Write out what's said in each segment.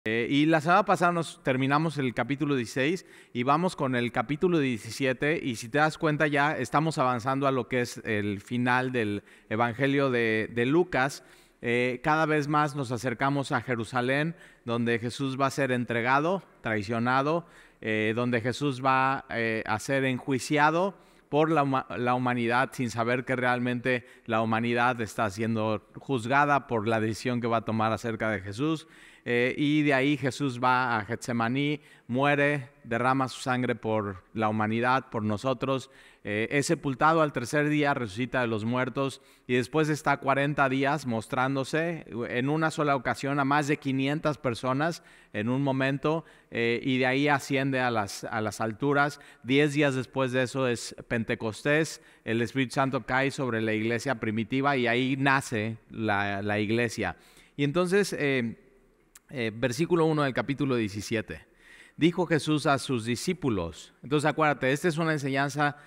Y la semana pasada nos terminamos el capítulo 16 y vamos con el capítulo 17, y si te das cuenta ya estamos avanzando a lo que es el final del Evangelio de Lucas. Cada vez más nos acercamos a Jerusalén, donde Jesús va a ser entregado, traicionado, donde Jesús va a ser enjuiciado por la humanidad, sin saber que realmente la humanidad está siendo juzgada por la decisión que va a tomar acerca de Jesús. Y de ahí Jesús va a Getsemaní, muere, derrama su sangre por la humanidad, por nosotros, es sepultado al tercer día, resucita de los muertos, y después está 40 días mostrándose en una sola ocasión a más de 500 personas en un momento, y de ahí asciende a las alturas. 10 días después de eso es Pentecostés, el Espíritu Santo cae sobre la iglesia primitiva y ahí nace la iglesia. Y entonces, versículo 1 del capítulo 17. Dijo Jesús a sus discípulos. Entonces acuérdate, esta es una enseñanza,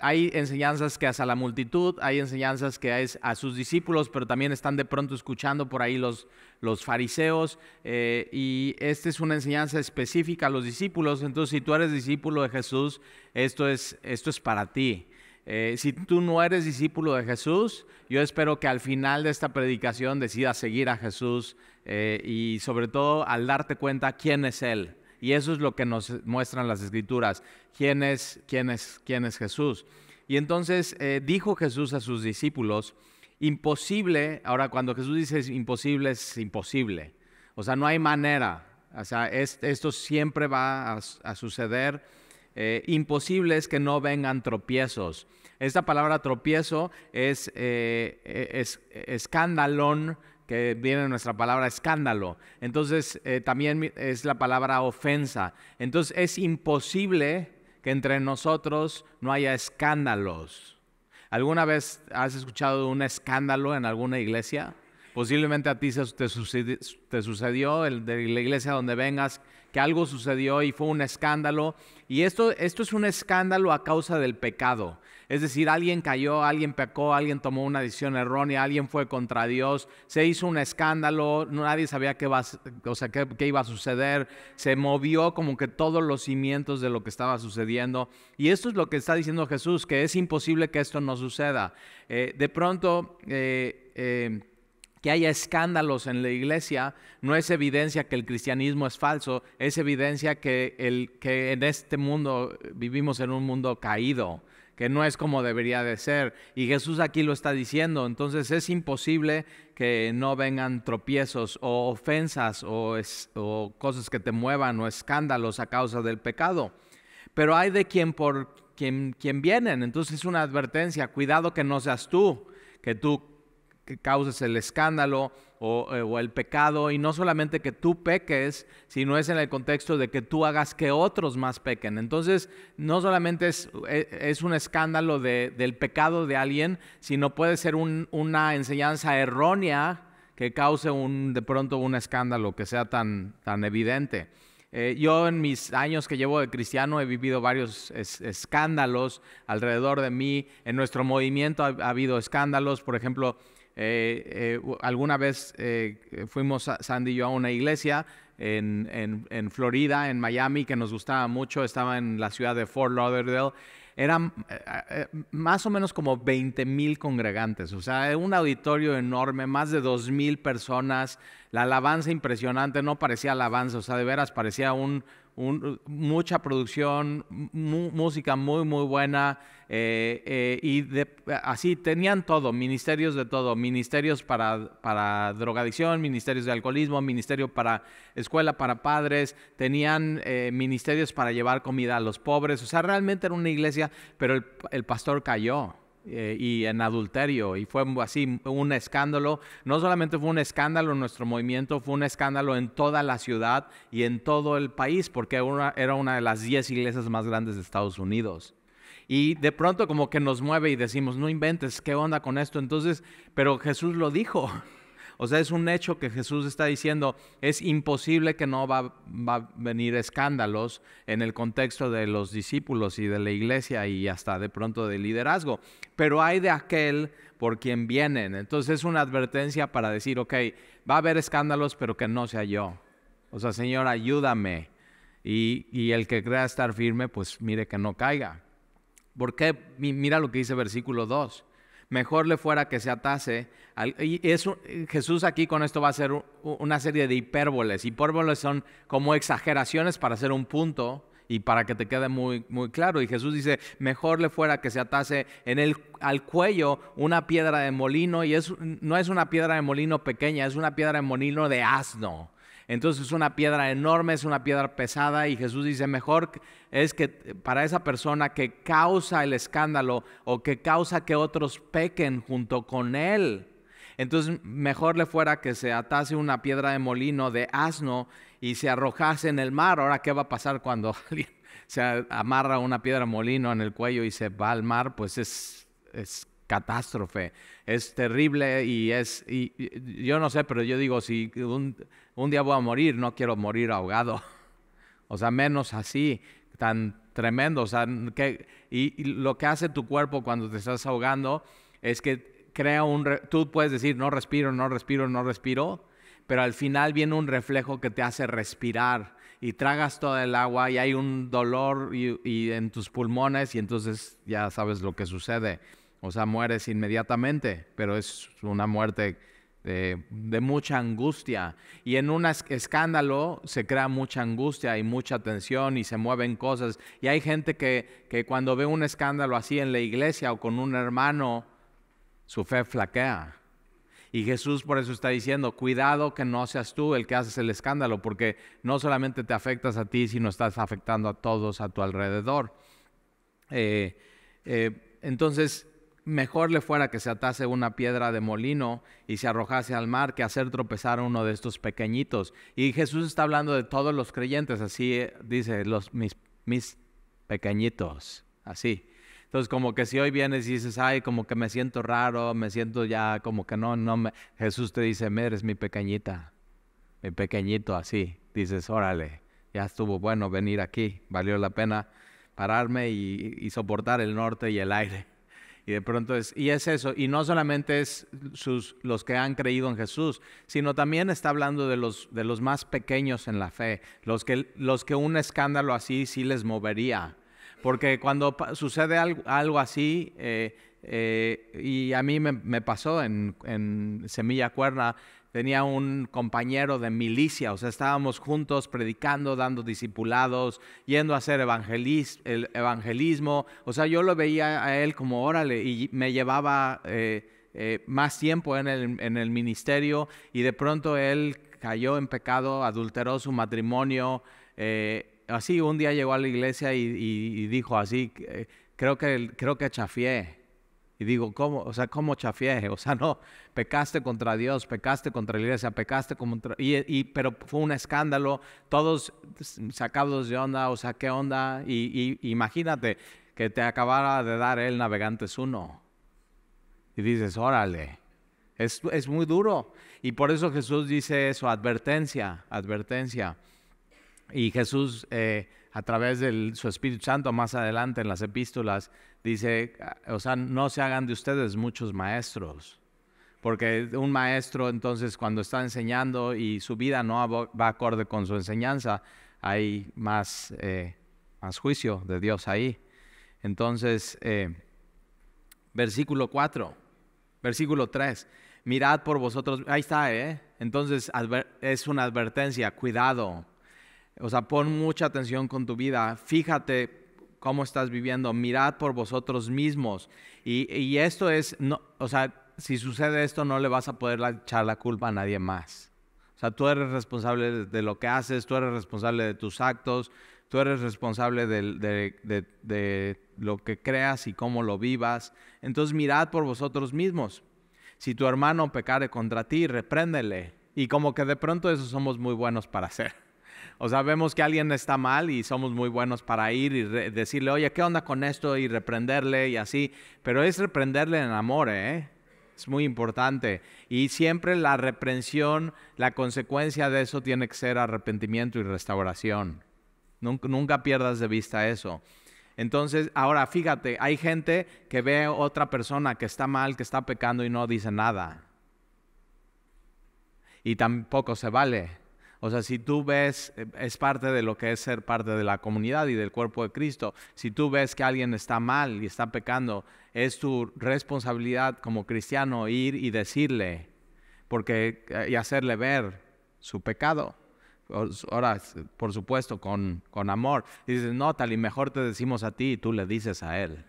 hay enseñanzas que es a la multitud, hay enseñanzas que es a sus discípulos, pero también están de pronto escuchando por ahí los fariseos, y esta es una enseñanza específica a los discípulos. Entonces, si tú eres discípulo de Jesús, esto es para ti. Si tú no eres discípulo de Jesús, yo espero que al final de esta predicación decidas seguir a Jesús, y sobre todo al darte cuenta quién es Él. Y eso es lo que nos muestran las Escrituras, quién es Jesús. Y entonces dijo Jesús a sus discípulos, imposible. Ahora, cuando Jesús dice es imposible. O sea, no hay manera. O sea, esto siempre va a suceder. Imposible es que no vengan tropiezos. Esta palabra tropiezo es escandalón, que viene de nuestra palabra escándalo. Entonces también es la palabra ofensa. Entonces es imposible que entre nosotros no haya escándalos. ¿Alguna vez has escuchado un escándalo en alguna iglesia? Posiblemente a ti te sucedió de la iglesia donde vengas, que algo sucedió y fue un escándalo. Y esto es un escándalo a causa del pecado. Es decir, alguien cayó, alguien pecó, alguien tomó una decisión errónea, alguien fue contra Dios, se hizo un escándalo, nadie sabía qué iba a suceder, se movió como que todos los cimientos de lo que estaba sucediendo. Y esto es lo que está diciendo Jesús, que es imposible que esto no suceda. De pronto, que haya escándalos en la iglesia no es evidencia que el cristianismo es falso, es evidencia que en este mundo vivimos en un mundo caído, que no es como debería de ser, y Jesús aquí lo está diciendo. Entonces es imposible que no vengan tropiezos o ofensas o cosas que te muevan o escándalos a causa del pecado, pero hay de quien vienen. Entonces es una advertencia: cuidado que no seas tú, que causes el escándalo o el pecado, y no solamente que tú peques, sino es en el contexto de que tú hagas que otros más pequen. Entonces no solamente es un escándalo del pecado de alguien, sino puede ser una enseñanza errónea que cause de pronto un escándalo que sea tan evidente. Yo en mis años que llevo de cristiano he vivido varios escándalos alrededor de mí. En nuestro movimiento ha habido escándalos. Por ejemplo, alguna vez fuimos Sandy y yo a una iglesia en Florida, en Miami, que nos gustaba mucho. Estaba en la ciudad de Fort Lauderdale. Eran más o menos como 20,000 congregantes, o sea, un auditorio enorme, más de 2,000 personas. La alabanza impresionante, no parecía alabanza, o sea, de veras parecía mucha producción, música muy muy buena, y así tenían todo, ministerios de todo, ministerios para drogadicción, ministerios de alcoholismo, ministerio para escuela para padres, tenían ministerios para llevar comida a los pobres. O sea, realmente era una iglesia, pero el pastor cayó y en adulterio, y fue así un escándalo. No solamente fue un escándalo en nuestro movimiento, fue un escándalo en toda la ciudad y en todo el país, porque era una de las 10 iglesias más grandes de Estados Unidos. Y de pronto como que nos mueve y decimos, no inventes, ¿qué onda con esto? Entonces, pero Jesús lo dijo. O sea, es un hecho que Jesús está diciendo, es imposible que no va a venir escándalos en el contexto de los discípulos y de la iglesia y hasta de pronto del liderazgo. Pero hay de aquel por quien vienen. Entonces es una advertencia para decir, ok, va a haber escándalos, pero que no sea yo. O sea, Señor, ayúdame. Y el que crea estar firme, pues mire que no caiga. ¿Por qué? Mira lo que dice versículo 2. Mejor le fuera que se atase. Jesús aquí con esto va a hacer una serie de hipérboles. Hipérboles son como exageraciones para hacer un punto y para que te quede muy, muy claro. Y Jesús dice, mejor le fuera que se atase al cuello una piedra de molino. Y no es una piedra de molino pequeña, es una piedra de molino de asno. Entonces es una piedra enorme, es una piedra pesada, y Jesús dice, mejor es que para esa persona que causa el escándalo o que causa que otros pequen junto con él, entonces mejor le fuera que se atase una piedra de molino de asno y se arrojase en el mar. Ahora, ¿qué va a pasar cuando alguien se amarra una piedra de molino en el cuello y se va al mar? Pues es catástrofe, es terrible y yo no sé, pero yo digo, si un día voy a morir, no quiero morir ahogado. O sea, menos así, tan tremendo. O sea, y lo que hace tu cuerpo cuando te estás ahogando es que crea tú puedes decir, no respiro, no respiro, no respiro, pero al final viene un reflejo que te hace respirar y tragas toda el agua y hay un dolor y en tus pulmones, y entonces ya sabes lo que sucede. O sea, mueres inmediatamente, pero es una muerte de mucha angustia. Y en un escándalo se crea mucha angustia y mucha tensión y se mueven cosas. Y hay gente que cuando ve un escándalo así en la iglesia o con un hermano, su fe flaquea. Y Jesús por eso está diciendo, cuidado que no seas tú el que haces el escándalo, porque no solamente te afectas a ti, sino estás afectando a todos a tu alrededor. Entonces, mejor le fuera que se atase una piedra de molino y se arrojase al mar que hacer tropezar a uno de estos pequeñitos. Y Jesús está hablando de todos los creyentes, así dice, mis pequeñitos, así. Entonces, como que si hoy vienes y dices, ay, como que me siento raro, me siento ya como que Jesús te dice, eres mi pequeñita, mi pequeñito, así. Dices, órale, ya estuvo bueno venir aquí, valió la pena pararme y soportar el norte y el aire. Y de pronto es eso, y no solamente es los que han creído en Jesús, sino también está hablando de los más pequeños en la fe, los que un escándalo así sí les movería. Porque cuando sucede algo así, y a mí me pasó en Semilla Cuerna, tenía un compañero de milicia, o sea, estábamos juntos predicando, dando discipulados, yendo a hacer el evangelismo. O sea, yo lo veía a él como, órale, y me llevaba más tiempo en el ministerio, y de pronto él cayó en pecado, adulteró su matrimonio. Así un día llegó a la iglesia y dijo así, creo que chafié. Y digo, ¿cómo? O sea, ¿cómo chafié? O sea, no, pecaste contra Dios, pecaste contra la iglesia, pecaste contra... pero fue un escándalo, todos sacados de onda, o sea, ¿qué onda? Y imagínate que te acabara de dar el Navegantes 1. Y dices, órale, es muy duro. Y por eso Jesús dice eso, advertencia. Y Jesús, a través de su Espíritu Santo, más adelante en las epístolas, dice, o sea, no se hagan de ustedes muchos maestros, porque un maestro entonces cuando está enseñando y su vida no va acorde con su enseñanza, hay más juicio de Dios ahí. Entonces, versículo 3, mirad por vosotros, ahí está, entonces es una advertencia, cuidado. O sea, pon mucha atención con tu vida, fíjate cómo estás viviendo, mirad por vosotros mismos. Y esto es, no, o sea, si sucede esto no le vas a poder echar la culpa a nadie más. O sea, tú eres responsable de lo que haces, tú eres responsable de tus actos, tú eres responsable de lo que creas y cómo lo vivas. Entonces mirad por vosotros mismos. Si tu hermano pecare contra ti, repréndele. Y como que de pronto eso somos muy buenos para hacer. O sea, vemos que alguien está mal y somos muy buenos para ir y decirle, oye, ¿qué onda con esto? Y reprenderle y así. Pero es reprenderle en amor, es muy importante. Y siempre la reprensión, la consecuencia de eso tiene que ser arrepentimiento y restauración. Nunca pierdas de vista eso. Entonces, ahora fíjate, hay gente que ve a otra persona que está mal, que está pecando y no dice nada. Y tampoco se vale. O sea, si tú ves, es parte de lo que es ser parte de la comunidad y del cuerpo de Cristo. Si tú ves que alguien está mal y está pecando, es tu responsabilidad como cristiano ir y decirle, y hacerle ver su pecado. Ahora, por supuesto, con amor. Y dices, no, tal y mejor te decimos a ti y tú le dices a él.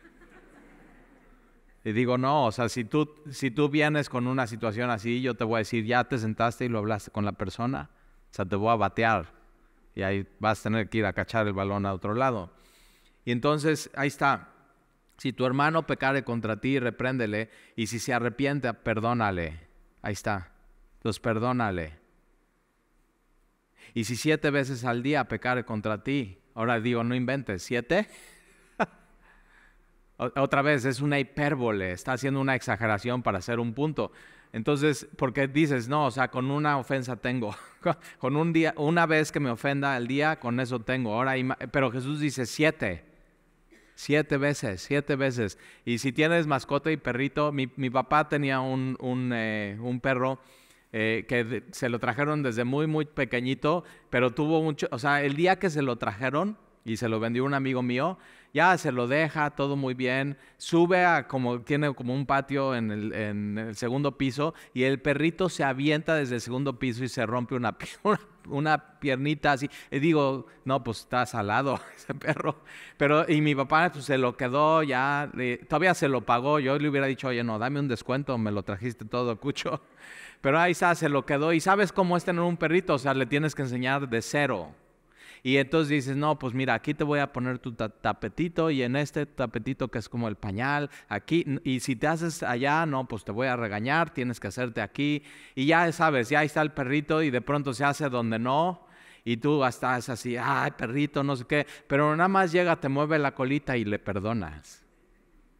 Y digo, no, o sea, si tú vienes con una situación así, yo te voy a decir, ya te sentaste y lo hablaste con la persona. O sea, te voy a batear. Y ahí vas a tener que ir a cachar el balón a otro lado. Y entonces, ahí está. Si tu hermano pecare contra ti, repréndele. Y si se arrepiente, perdónale. Ahí está. Entonces, perdónale. Y si 7 veces al día pecare contra ti, ahora digo, no inventes, 7. Otra vez, es una hipérbole, está haciendo una exageración para hacer un punto. Entonces, porque dices, no, o sea, con una ofensa tengo, con un día, una vez que me ofenda al día, con eso tengo. Ahora, pero Jesús dice 7 veces, 7 veces. Y si tienes mascota y perrito, mi papá tenía un perro que se lo trajeron desde muy, muy pequeñito, pero tuvo mucho, o sea, el día que se lo trajeron y se lo vendió un amigo mío, ya se lo deja, todo muy bien, sube tiene como un patio en el segundo piso y el perrito se avienta desde el segundo piso y se rompe una piernita así. Y digo, no, pues está salado ese perro. Y mi papá pues, se lo quedó ya, todavía se lo pagó. Yo le hubiera dicho, oye, no, dame un descuento, me lo trajiste todo cucho. Pero ahí está, se lo quedó. ¿Y sabes cómo es tener un perrito? O sea, le tienes que enseñar de cero. Y entonces dices, no, pues mira, aquí te voy a poner tu tapetito y en este tapetito que es como el pañal, aquí, y si te haces allá, no, pues te voy a regañar, tienes que hacerte aquí. Y ya sabes, ya está el perrito y de pronto se hace donde no, y tú estás así, ay, perrito, no sé qué, pero nada más llega, te mueve la colita y le perdonas.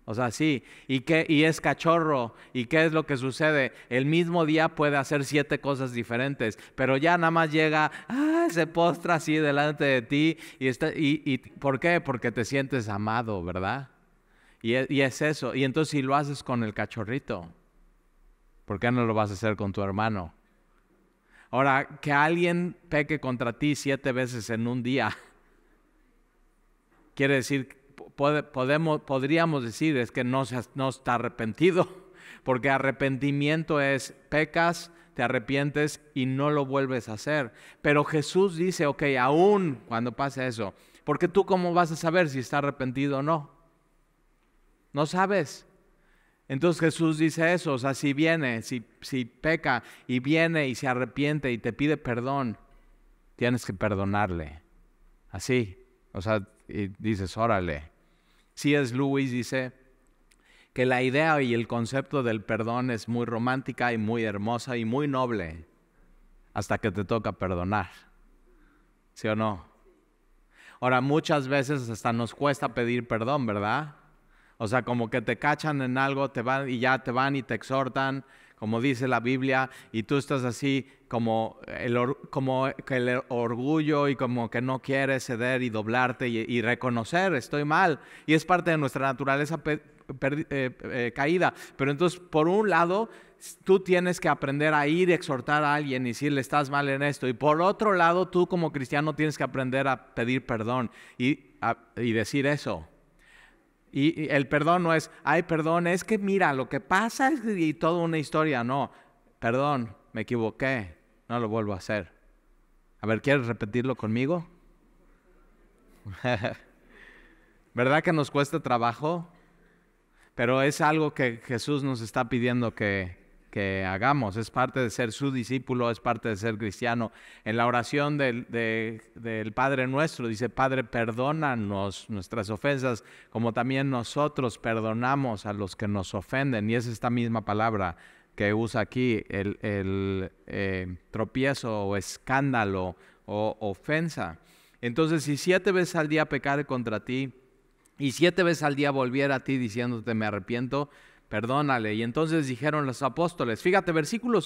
O sea, sí, y es cachorro, ¿y qué es lo que sucede? El mismo día puede hacer 7 cosas diferentes, pero ya nada más llega, se postra así delante de ti, y ¿por qué? Porque te sientes amado, ¿verdad? Y es eso, y entonces si lo haces con el cachorrito, ¿por qué no lo vas a hacer con tu hermano? Ahora, que alguien peque contra ti 7 veces en un día, quiere decir podríamos decir es que no está arrepentido, porque arrepentimiento es pecas, te arrepientes y no lo vuelves a hacer. Pero Jesús dice, ok, aún cuando pase eso, porque tú cómo vas a saber si está arrepentido o no? No sabes. Entonces Jesús dice eso, o sea, si peca y viene y se arrepiente y te pide perdón, tienes que perdonarle. Así, o sea, y dices, órale. C.S. Lewis dice que la idea y el concepto del perdón es muy romántica y muy hermosa y muy noble hasta que te toca perdonar. ¿Sí o no? Ahora, muchas veces hasta nos cuesta pedir perdón, ¿verdad? O sea, como que te cachan en algo, y ya te van y te exhortan, como dice la Biblia, y tú estás así como que el orgullo y como que no quieres ceder y doblarte y reconocer, estoy mal. Y es parte de nuestra naturaleza caída. Pero entonces, por un lado, tú tienes que aprender a ir y exhortar a alguien y decirle, estás mal en esto. Y por otro lado, tú como cristiano tienes que aprender a pedir perdón y decir eso. Y el perdón no es, ay, perdón, es que mira, lo que pasa es y toda una historia. No, perdón, me equivoqué, no lo vuelvo a hacer. A ver, ¿quieres repetirlo conmigo? ¿Verdad que nos cuesta trabajo? Pero es algo que Jesús nos está pidiendo que hagamos. Es parte de ser su discípulo, es parte de ser cristiano. En la oración del Padre Nuestro dice, Padre, perdónanos nuestras ofensas, como también nosotros perdonamos a los que nos ofenden. Y es esta misma palabra que usa aquí, el tropiezo o escándalo o ofensa. Entonces, si 7 veces al día pecare contra ti, y 7 veces al día volviera a ti diciéndote me arrepiento, perdónale. Y entonces dijeron los apóstoles, fíjate, versículo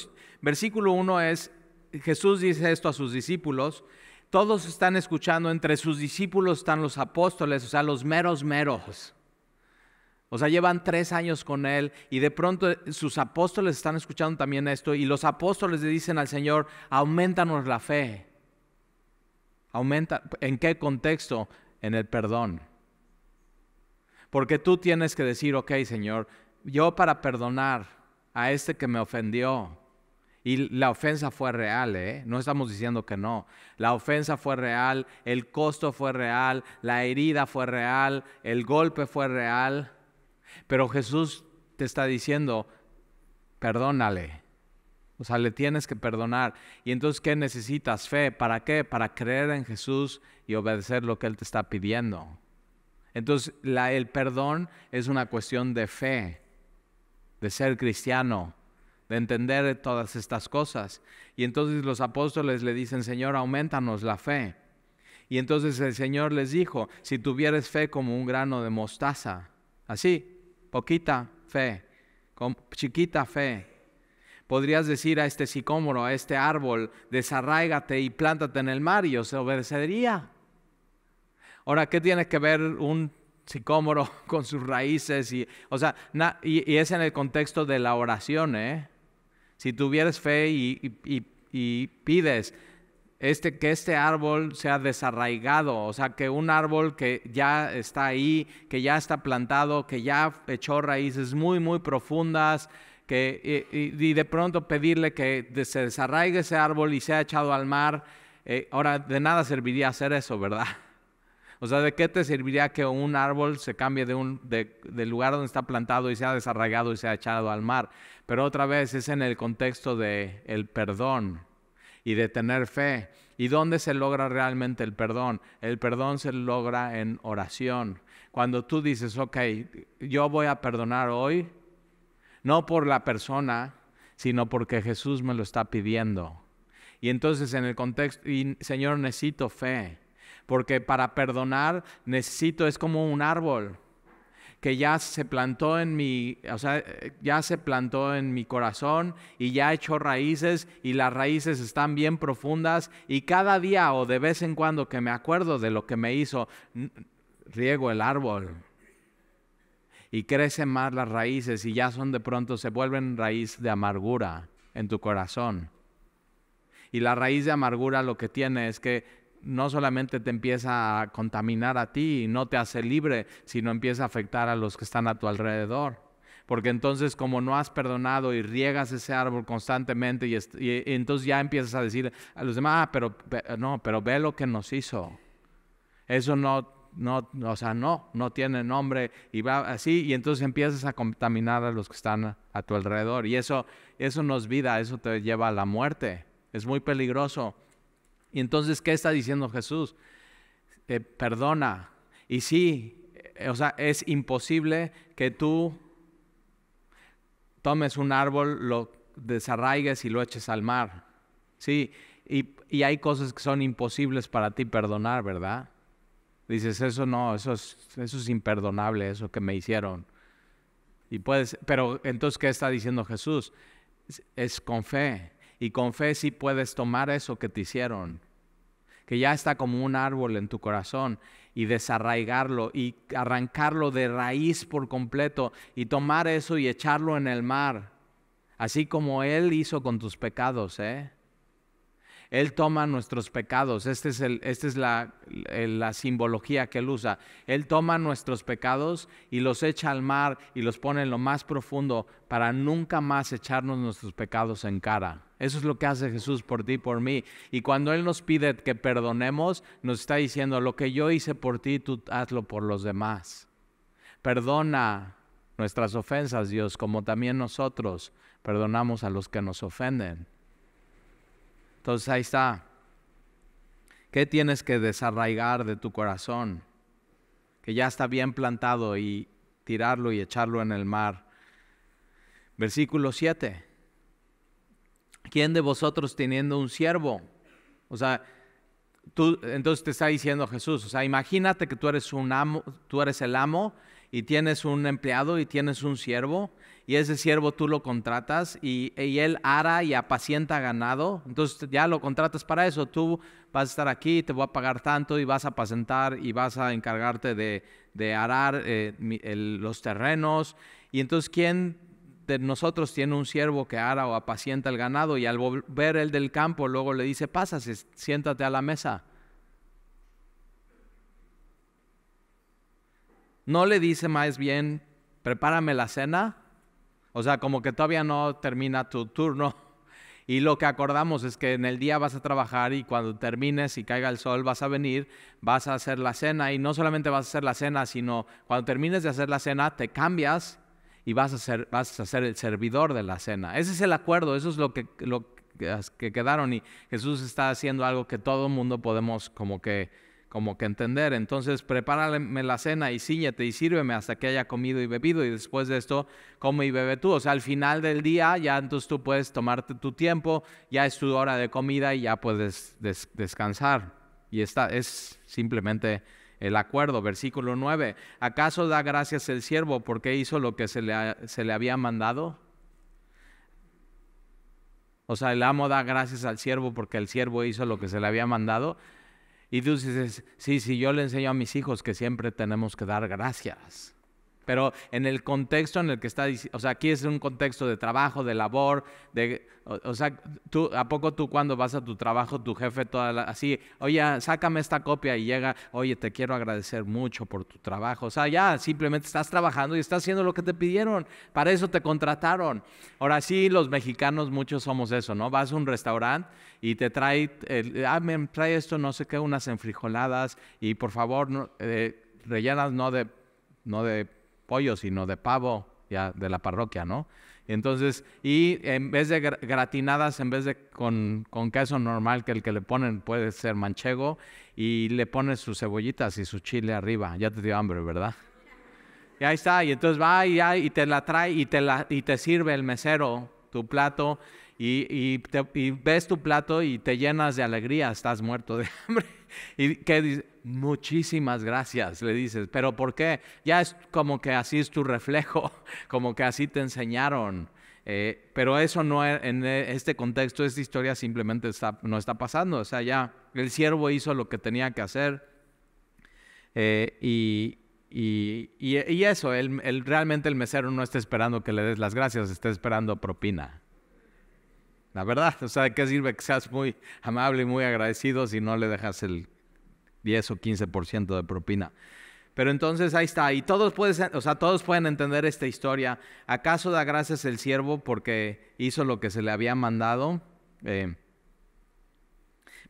1 es, Jesús dice esto a sus discípulos, todos están escuchando, entre sus discípulos están los apóstoles, o sea, los meros. O sea, llevan 3 años con él y de pronto sus apóstoles están escuchando también esto y los apóstoles le dicen al Señor, aumentanos la fe. Aumenta. ¿En qué contexto? En el perdón. Porque tú tienes que decir, ok, Señor, yo para perdonar a este que me ofendió, y la ofensa fue real, no estamos diciendo que no. La ofensa fue real, el costo fue real, la herida fue real, el golpe fue real. Pero Jesús te está diciendo, perdónale. O sea, le tienes que perdonar. Y entonces, ¿qué necesitas? Fe. ¿Para qué? Para creer en Jesús y obedecer lo que Él te está pidiendo. Entonces, el perdón es una cuestión de fe, de ser cristiano, de entender todas estas cosas. Y entonces los apóstoles le dicen, Señor, aumentanos la fe. Y entonces el Señor les dijo, si tuvieres fe como un grano de mostaza, así, poquita fe, con chiquita fe, podrías decir a este sicómoro, a este árbol, desarráigate y plántate en el mar, y os obedecería. Ahora, ¿qué tiene que ver un sicómoro con sus raíces? Y es en el contexto de la oración, Si tuvieres fe y pides que este árbol sea desarraigado, o sea, que un árbol que ya está ahí, que ya está plantado, que ya echó raíces muy, muy profundas, y de pronto pedirle que se desarraigue ese árbol y sea echado al mar. Ahora, de nada serviría hacer eso, ¿verdad? O sea, ¿de qué te serviría que un árbol se cambie del lugar donde está plantado y sea desarraigado y sea echado al mar? Pero otra vez es en el contexto del perdón y de tener fe. ¿Y dónde se logra realmente el perdón? El perdón se logra en oración. Cuando tú dices, ok, yo voy a perdonar hoy, no por la persona, sino porque Jesús me lo está pidiendo. Y entonces en el contexto, y Señor, necesito fe. Porque para perdonar es como un árbol que ya se plantó en mi corazón y ya echó raíces, y las raíces están bien profundas, y cada día o de vez en cuando que me acuerdo de lo que me hizo, riego el árbol y crecen más las raíces, y ya de pronto se vuelven raíz de amargura en tu corazón. Y la raíz de amargura lo que tiene es que no solamente te empieza a contaminar a ti y no te hace libre, sino empieza a afectar a los que están a tu alrededor. Porque entonces, como no has perdonado y riegas ese árbol constantemente, y entonces ya empiezas a decir a los demás, pero ve lo que nos hizo. Eso no tiene nombre, y va así, y entonces empiezas a contaminar a los que están a tu alrededor. Y eso no es vida, eso te lleva a la muerte. Es muy peligroso. Y entonces, ¿qué está diciendo Jesús? Perdona. Y sí, es imposible que tú tomes un árbol, lo desarraigues y lo eches al mar. Sí, y hay cosas que son imposibles para ti perdonar, ¿verdad? Dices, eso es imperdonable, eso que me hicieron. Pero entonces, ¿qué está diciendo Jesús? Es con fe. Y con fe sí puedes tomar eso que te hicieron, que ya está como un árbol en tu corazón, y desarraigarlo y arrancarlo de raíz por completo, y tomar eso y echarlo en el mar, así como Él hizo con tus pecados, Él toma nuestros pecados. Esta es la simbología que Él usa. Él toma nuestros pecados y los echa al mar y los pone en lo más profundo para nunca más echarnos nuestros pecados en cara. Eso es lo que hace Jesús por ti y por mí. Y cuando Él nos pide que perdonemos, nos está diciendo, lo que yo hice por ti, tú hazlo por los demás. Perdona nuestras ofensas, Dios, como también nosotros perdonamos a los que nos ofenden. Entonces ahí está. ¿Qué tienes que desarraigar de tu corazón? Que ya está bien plantado, y tirarlo y echarlo en el mar. Versículo 7. ¿Quién de vosotros teniendo un siervo? Entonces te está diciendo Jesús, imagínate que tú eres el amo, y tienes un empleado y tienes un siervo, y ese siervo tú lo contratas, y él ara y apacienta ganado. Entonces ya lo contratas para eso. Tú vas a estar aquí, te voy a pagar tanto, y vas a apacentar y vas a encargarte de arar los terrenos. Y entonces, ¿quién de nosotros tiene un siervo que ara o apacienta el ganado, y al volver él del campo luego le dice, pásase, siéntate a la mesa? ¿No le dice más bien, prepárame la cena? O sea, como que todavía no termina tu turno. Y lo que acordamos es que en el día vas a trabajar y cuando termines y caiga el sol vas a venir, vas a hacer la cena. Y no solamente vas a hacer la cena, sino cuando termines de hacer la cena te cambias y vas a ser el servidor de la cena. Ese es el acuerdo, eso es lo que quedaron. Y Jesús está haciendo algo que todo el mundo podemos como que entender. Entonces, prepárame la cena y cíñete y sírveme hasta que haya comido y bebido, y después de esto, come y bebe tú. O sea, al final del día, ya entonces tú puedes tomarte tu tiempo, ya es tu hora de comida y ya puedes descansar. Y es simplemente el acuerdo. Versículo 9. ¿Acaso da gracias el siervo porque hizo lo que se le había mandado? O sea, el amo da gracias al siervo porque el siervo hizo lo que se le había mandado. Y tú dices, sí, yo le enseño a mis hijos que siempre tenemos que dar gracias. Pero en el contexto en el que está, o sea, aquí es un contexto de trabajo, de labor, o sea, ¿a poco tú cuando vas a tu trabajo, tu jefe así, oye, sácame esta copia y llega, oye, te quiero agradecer mucho por tu trabajo? O sea, ya simplemente estás trabajando y estás haciendo lo que te pidieron, para eso te contrataron. Ahora sí, los mexicanos muchos somos eso, ¿no? Vas a un restaurante y te trae, me trae esto, no sé qué, unas enfrijoladas y por favor, no, rellenas no de pollo, sino de pavo, ya de la parroquia, ¿no? Entonces, y en vez de gratinadas, en vez de con queso normal, que el que le ponen puede ser manchego, y le pones sus cebollitas y su chile arriba. Ya te dio hambre, ¿verdad? Y ahí está, y entonces va y te la trae y te sirve el mesero tu plato, y ves tu plato y te llenas de alegría, estás muerto de hambre. ¿Y qué dices? Muchísimas gracias, le dices. ¿Pero por qué? Ya es como que así es tu reflejo, como que así te enseñaron. Pero eso no es, en este contexto, esta historia simplemente no está pasando. O sea, ya el siervo hizo lo que tenía que hacer. Y eso, realmente el mesero no está esperando que le des las gracias, está esperando propina. La verdad, o sea, ¿de qué sirve que seas muy amable y muy agradecido si no le dejas el 10 o 15% de propina? Pero entonces ahí está, y todos pueden entender esta historia. ¿Acaso da gracias el siervo porque hizo lo que se le había mandado?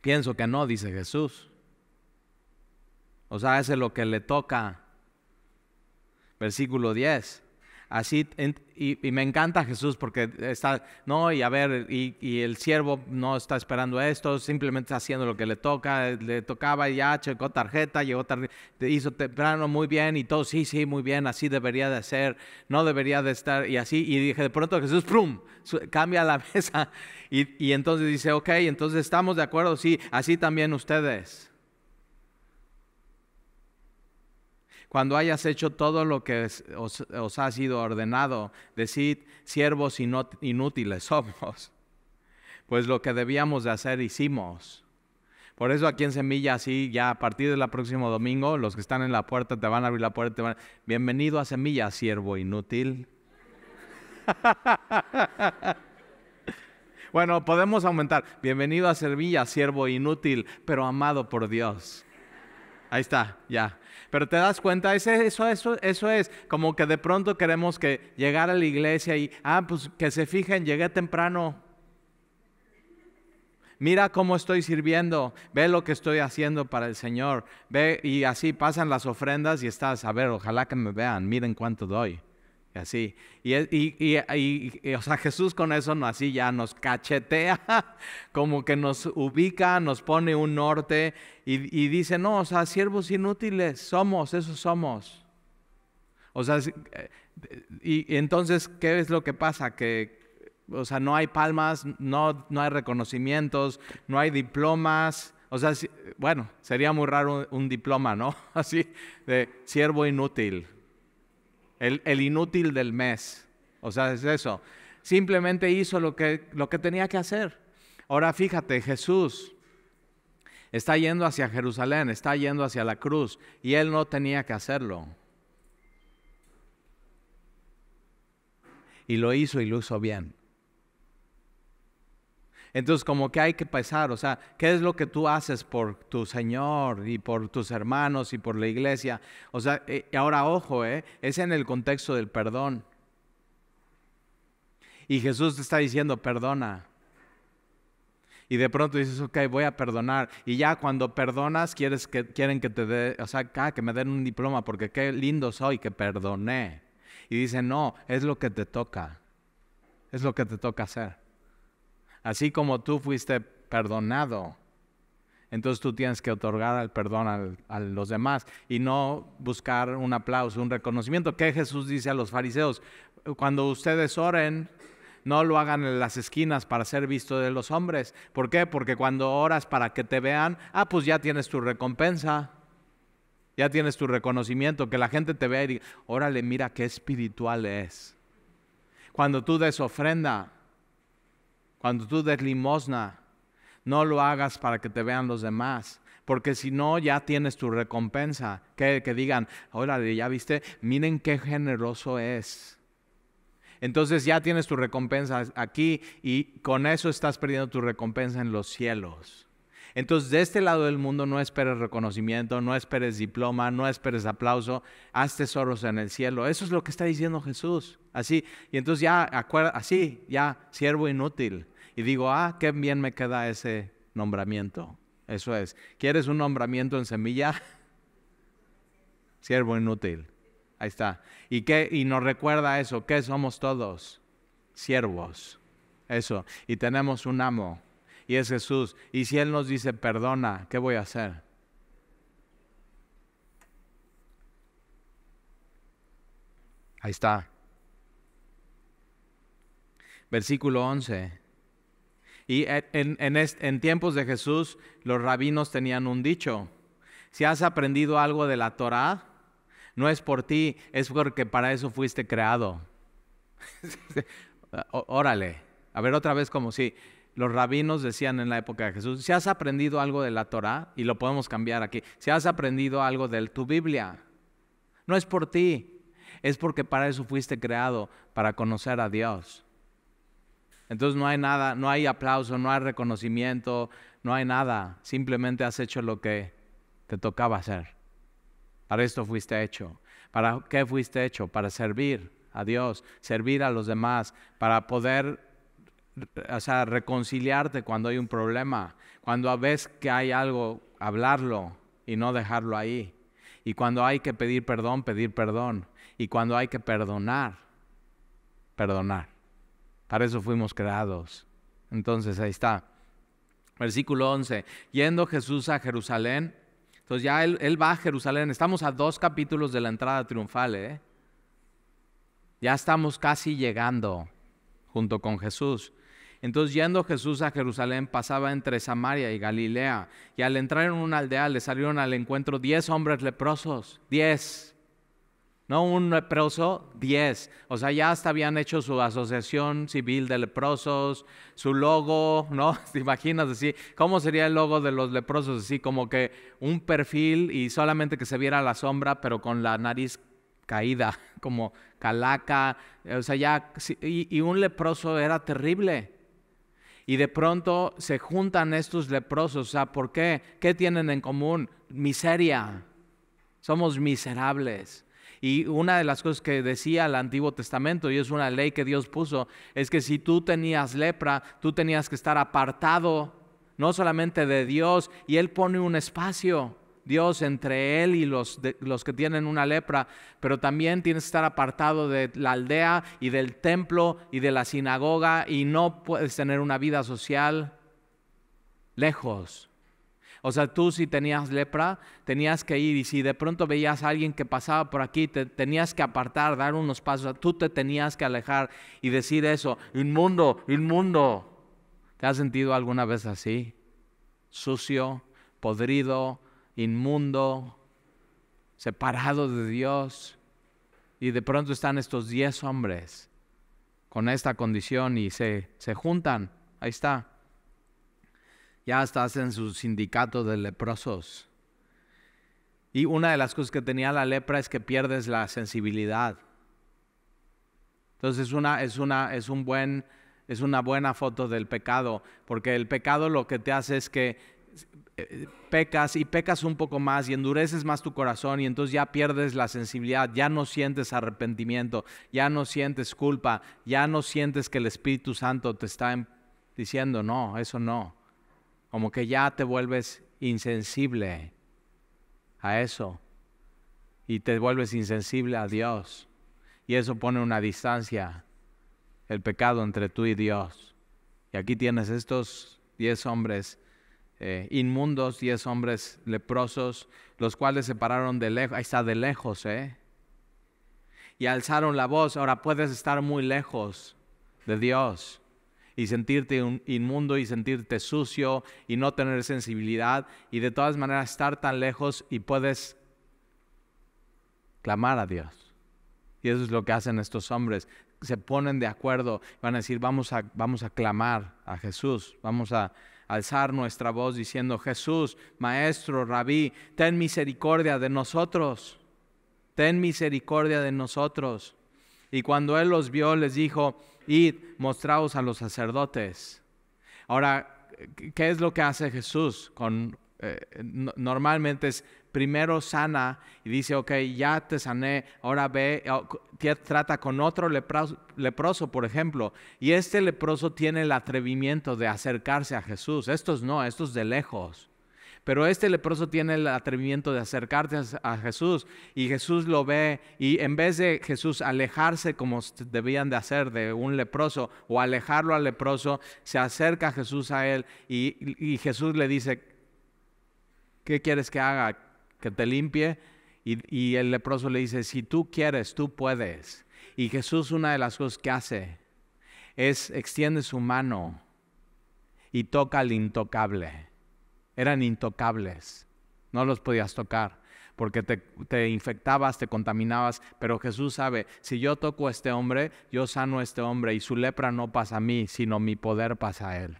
Pienso que no, dice Jesús. O sea, hace lo que le toca. Versículo 10. Así, y me encanta Jesús porque está, no, y a ver, y el siervo no está esperando esto, simplemente está haciendo lo que le tocaba y ya checó tarjeta, llegó tarde, hizo temprano muy bien y todo, sí, muy bien, así debería de ser, no debería de estar, y así, y dije, de pronto Jesús, ¡prum!, cambia la mesa, y entonces dice, ok, entonces estamos de acuerdo, sí, así también ustedes. Cuando hayas hecho todo lo que os ha sido ordenado, decid, siervos inútiles somos. Pues lo que debíamos de hacer hicimos. Por eso aquí en Semilla, así ya a partir del próximo domingo, los que están en la puerta te van a abrir la puerta. Bienvenido a Semilla, siervo inútil. Bueno, podemos aumentar. Bienvenido a Semilla, siervo inútil, pero amado por Dios. Ahí está, ya. Pero te das cuenta, eso es como que de pronto queremos que llegar a la iglesia y, pues que se fijen, llegué temprano. Mira cómo estoy sirviendo, ve lo que estoy haciendo para el Señor. Ve, y así pasan las ofrendas y estás, a ver, ojalá que me vean, miren cuánto doy. Y así, o sea, Jesús con eso así ya nos cachetea, como que nos ubica, nos pone un norte y dice, no, o sea, siervos inútiles somos, esos somos. O sea, y entonces, ¿qué es lo que pasa? Que, o sea, no hay palmas, no hay reconocimientos, no hay diplomas. O sea, bueno, sería muy raro un diploma, ¿no? Así, de siervo inútil. El inútil del mes. O sea, es eso. Simplemente hizo lo que tenía que hacer. Ahora fíjate, Jesús está yendo hacia Jerusalén, está yendo hacia la cruz, y Él no tenía que hacerlo. Y lo hizo bien. Entonces, como que hay que pensar, o sea, ¿qué es lo que tú haces por tu Señor y por tus hermanos y por la iglesia? O sea, ahora ojo, es en el contexto del perdón. Y Jesús te está diciendo, perdona. Y de pronto dices, ok, voy a perdonar. Y ya cuando perdonas, quieren que te dé, o sea, que me den un diploma, porque qué lindo soy que perdoné. Y dicen, no, es lo que te toca. Es lo que te toca hacer. Así como tú fuiste perdonado, entonces tú tienes que otorgar el perdón a los demás y no buscar un aplauso, un reconocimiento. ¿Qué Jesús dice a los fariseos? Cuando ustedes oren, no lo hagan en las esquinas para ser visto de los hombres. ¿Por qué? Porque cuando oras para que te vean, pues ya tienes tu recompensa, ya tienes tu reconocimiento, que la gente te vea y diga, órale, mira qué espiritual es. Cuando tú des ofrenda, cuando tú des limosna, no lo hagas para que te vean los demás, porque si no ya tienes tu recompensa. Que digan, órale, ya viste, miren qué generoso es. Entonces ya tienes tu recompensa aquí y con eso estás perdiendo tu recompensa en los cielos. Entonces de este lado del mundo no esperes reconocimiento, no esperes diploma, no esperes aplauso, haz tesoros en el cielo. Eso es lo que está diciendo Jesús. Así, y entonces ya siervo inútil. Y digo, qué bien me queda ese nombramiento. Eso es. ¿Quieres un nombramiento en Semilla? Siervo inútil. Ahí está. Y nos recuerda eso, ¿qué somos todos? Siervos. Eso. Y tenemos un amo. Y es Jesús. Y si Él nos dice, perdona, ¿qué voy a hacer? Ahí está. Versículo 11. Y en tiempos de Jesús, los rabinos tenían un dicho. Si has aprendido algo de la Torá, no es por ti, es porque para eso fuiste creado. Órale. A ver otra vez como si los rabinos decían en la época de Jesús, si has aprendido algo de la Torá, y lo podemos cambiar aquí, si has aprendido algo de tu Biblia, no es por ti, es porque para eso fuiste creado, para conocer a Dios. Entonces no hay nada, no hay aplauso, no hay reconocimiento, no hay nada. Simplemente has hecho lo que te tocaba hacer. Para esto fuiste hecho. ¿Para qué fuiste hecho? Para servir a Dios, servir a los demás, para poder, reconciliarte cuando hay un problema. Cuando ves que hay algo, hablarlo y no dejarlo ahí. Y cuando hay que pedir perdón. Y cuando hay que perdonar. Para eso fuimos creados. Entonces ahí está. Versículo 11. Yendo Jesús a Jerusalén. Entonces ya él va a Jerusalén. Estamos a 2 capítulos de la entrada triunfal. Ya estamos casi llegando junto con Jesús. Entonces yendo Jesús a Jerusalén pasaba entre Samaria y Galilea. Y al entrar en una aldea le salieron al encuentro 10 hombres leprosos. 10. No un leproso, 10. O sea, ya hasta habían hecho su asociación civil de leprosos, su logo, ¿no? ¿Te imaginas así? ¿Cómo sería el logo de los leprosos? Así como que un perfil y solamente que se viera la sombra, pero con la nariz caída, como calaca. O sea, y un leproso era terrible. Y de pronto se juntan estos leprosos. O sea, ¿por qué? ¿Qué tienen en común? Miseria. Somos miserables. Y una de las cosas que decía el Antiguo Testamento, y es una ley que Dios puso, es que si tú tenías lepra, tú tenías que estar apartado, no solamente de Dios, y Él pone un espacio, Dios entre Él y los que tienen una lepra, pero también tienes que estar apartado de la aldea y del templo y de la sinagoga, y no puedes tener una vida social lejos. O sea, tú si tenías lepra, tenías que ir, y si de pronto veías a alguien que pasaba por aquí, te tenías que apartar, dar unos pasos, tú te tenías que alejar y decir eso, inmundo, inmundo. ¿Te has sentido alguna vez así? Sucio, podrido, inmundo, separado de Dios. Y de pronto están estos 10 hombres con esta condición y se juntan, ahí está. Ya hasta hacen su sindicato de leprosos. Y una de las cosas que tenía la lepra es que pierdes la sensibilidad. Entonces es un buen es una buena foto del pecado, porque el pecado lo que te hace es que pecas y pecas un poco más y endureces más tu corazón y entonces ya pierdes la sensibilidad, ya no sientes arrepentimiento, ya no sientes culpa, ya no sientes que el Espíritu Santo te está diciendo no, eso no. Como que ya te vuelves insensible a eso y te vuelves insensible a Dios y eso pone una distancia, el pecado entre tú y Dios. Y aquí tienes estos 10 hombres inmundos, 10 hombres leprosos, los cuales se pararon de lejos, ahí está, de lejos, y alzaron la voz. Ahora puedes estar muy lejos de Dios y sentirte inmundo y sentirte sucio y no tener sensibilidad y de todas maneras estar tan lejos y puedes clamar a Dios. Y eso es lo que hacen estos hombres. Se ponen de acuerdo, van a decir vamos a clamar a Jesús, vamos a alzar nuestra voz diciendo Jesús, Maestro, Rabí, ten misericordia de nosotros, ten misericordia de nosotros. Y cuando Él los vio les dijo, id, mostraos a los sacerdotes. Ahora, ¿qué es lo que hace Jesús? Normalmente es primero sana y dice, ok, ya te sané, ahora ve, trata con otro leproso, por ejemplo. Y este leproso tiene el atrevimiento de acercarse a Jesús. Estos no, estos de lejos. Pero este leproso tiene el atrevimiento de acercarse a Jesús y Jesús lo ve y en vez de Jesús alejarse como debían de hacer de un leproso o alejarlo al leproso, se acerca a Jesús a él y Jesús le dice, ¿qué quieres que haga? ¿Que te limpie? Y el leproso le dice, si tú quieres, tú puedes. Y Jesús, una de las cosas que hace es extiende su mano y toca al intocable. Eran intocables, no los podías tocar porque te infectabas, te contaminabas, pero Jesús sabe, si yo toco a este hombre, yo sano a este hombre y su lepra no pasa a mí, sino mi poder pasa a él.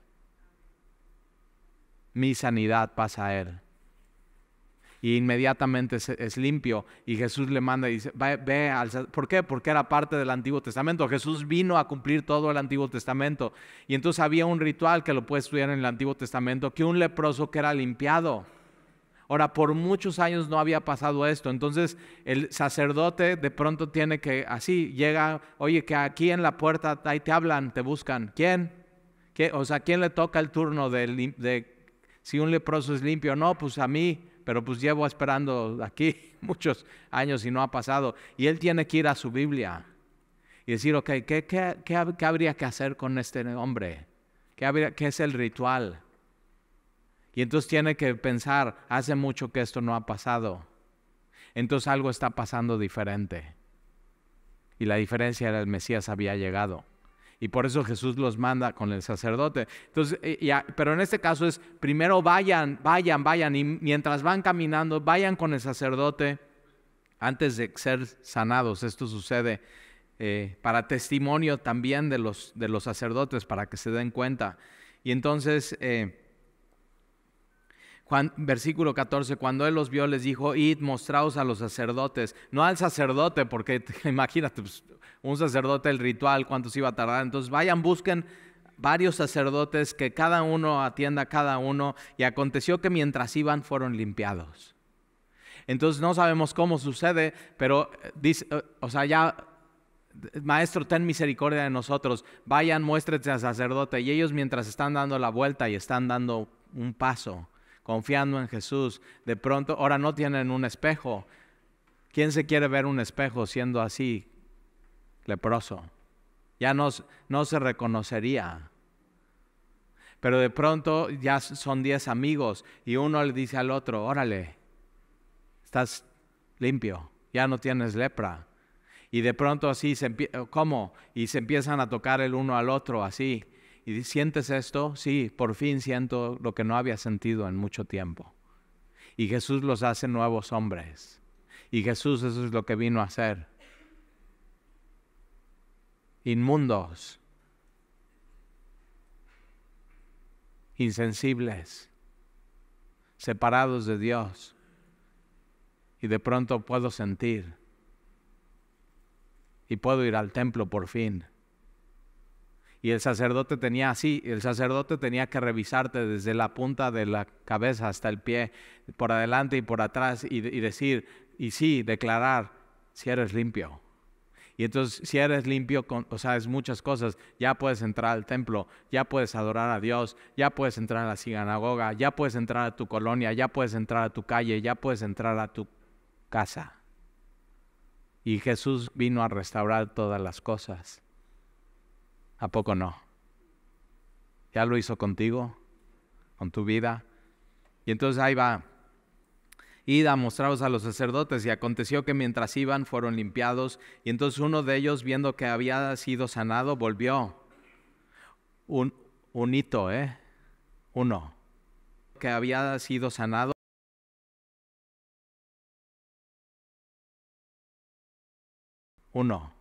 Mi sanidad pasa a él. Y inmediatamente es limpio y Jesús le manda y dice, ve ¿por qué? Porque era parte del Antiguo Testamento. Jesús vino a cumplir todo el Antiguo Testamento y entonces había un ritual que lo puedes estudiar en el Antiguo Testamento, que un leproso que era limpiado. Ahora, por muchos años no había pasado esto, entonces el sacerdote de pronto tiene que, así llega, oye, que aquí en la puerta ahí te hablan, te buscan, ¿quién? O sea, ¿quién le toca el turno de si un leproso es limpio? No, pues a mí. Pero pues llevo esperando aquí muchos años y no ha pasado. Y él tiene que ir a su Biblia y decir, ok, ¿qué habría que hacer con este hombre? ¿Qué es el ritual? Y entonces tiene que pensar, hace mucho que esto no ha pasado. Entonces algo está pasando diferente. Y la diferencia era el Mesías había llegado. Y por eso Jesús los manda con el sacerdote. Entonces, pero en este caso es, primero vayan, y mientras van caminando, vayan con el sacerdote antes de ser sanados. Esto sucede para testimonio también de los sacerdotes, para que se den cuenta. Y entonces, versículo 14, cuando Él los vio, les dijo, id, mostraos a los sacerdotes. No al sacerdote, porque imagínate, pues, un sacerdote, el ritual, cuánto se iba a tardar. Entonces vayan, busquen varios sacerdotes, que cada uno atienda a cada uno. Y aconteció que mientras iban fueron limpiados. Entonces no sabemos cómo sucede, pero dice, ya, Maestro, ten misericordia de nosotros. Vayan, muéstrense al sacerdote. Y ellos mientras están dando la vuelta y están dando un paso, confiando en Jesús, de pronto, ahora no tienen un espejo. ¿Quién se quiere ver un espejo siendo así? Leproso, ya no se reconocería. Pero de pronto ya son 10 amigos y uno le dice al otro, órale, estás limpio, ya no tienes lepra. Y de pronto así, ¿cómo? Y se empiezan a tocar el uno al otro así. ¿Y sientes esto? Sí, por fin siento lo que no había sentido en mucho tiempo. Y Jesús los hace nuevos hombres. Y Jesús eso es lo que vino a hacer. Inmundos, insensibles, separados de Dios, y de pronto puedo sentir y puedo ir al templo por fin Y el sacerdote tenía que revisarte desde la punta de la cabeza hasta el pie, por adelante y por atrás, y decir, y sí, declarar si eres limpio. Y entonces, si eres limpio, es muchas cosas. Ya puedes entrar al templo, ya puedes adorar a Dios, ya puedes entrar a la sinagoga, ya puedes entrar a tu colonia, ya puedes entrar a tu calle, ya puedes entrar a tu casa. Y Jesús vino a restaurar todas las cosas. ¿A poco no? ¿Ya lo hizo contigo? ¿Con tu vida? Y entonces ahí va. Id a mostraros a los sacerdotes, y aconteció que mientras iban fueron limpiados, y entonces uno de ellos, viendo que había sido sanado, volvió. Un hito, uno, que había sido sanado. Uno.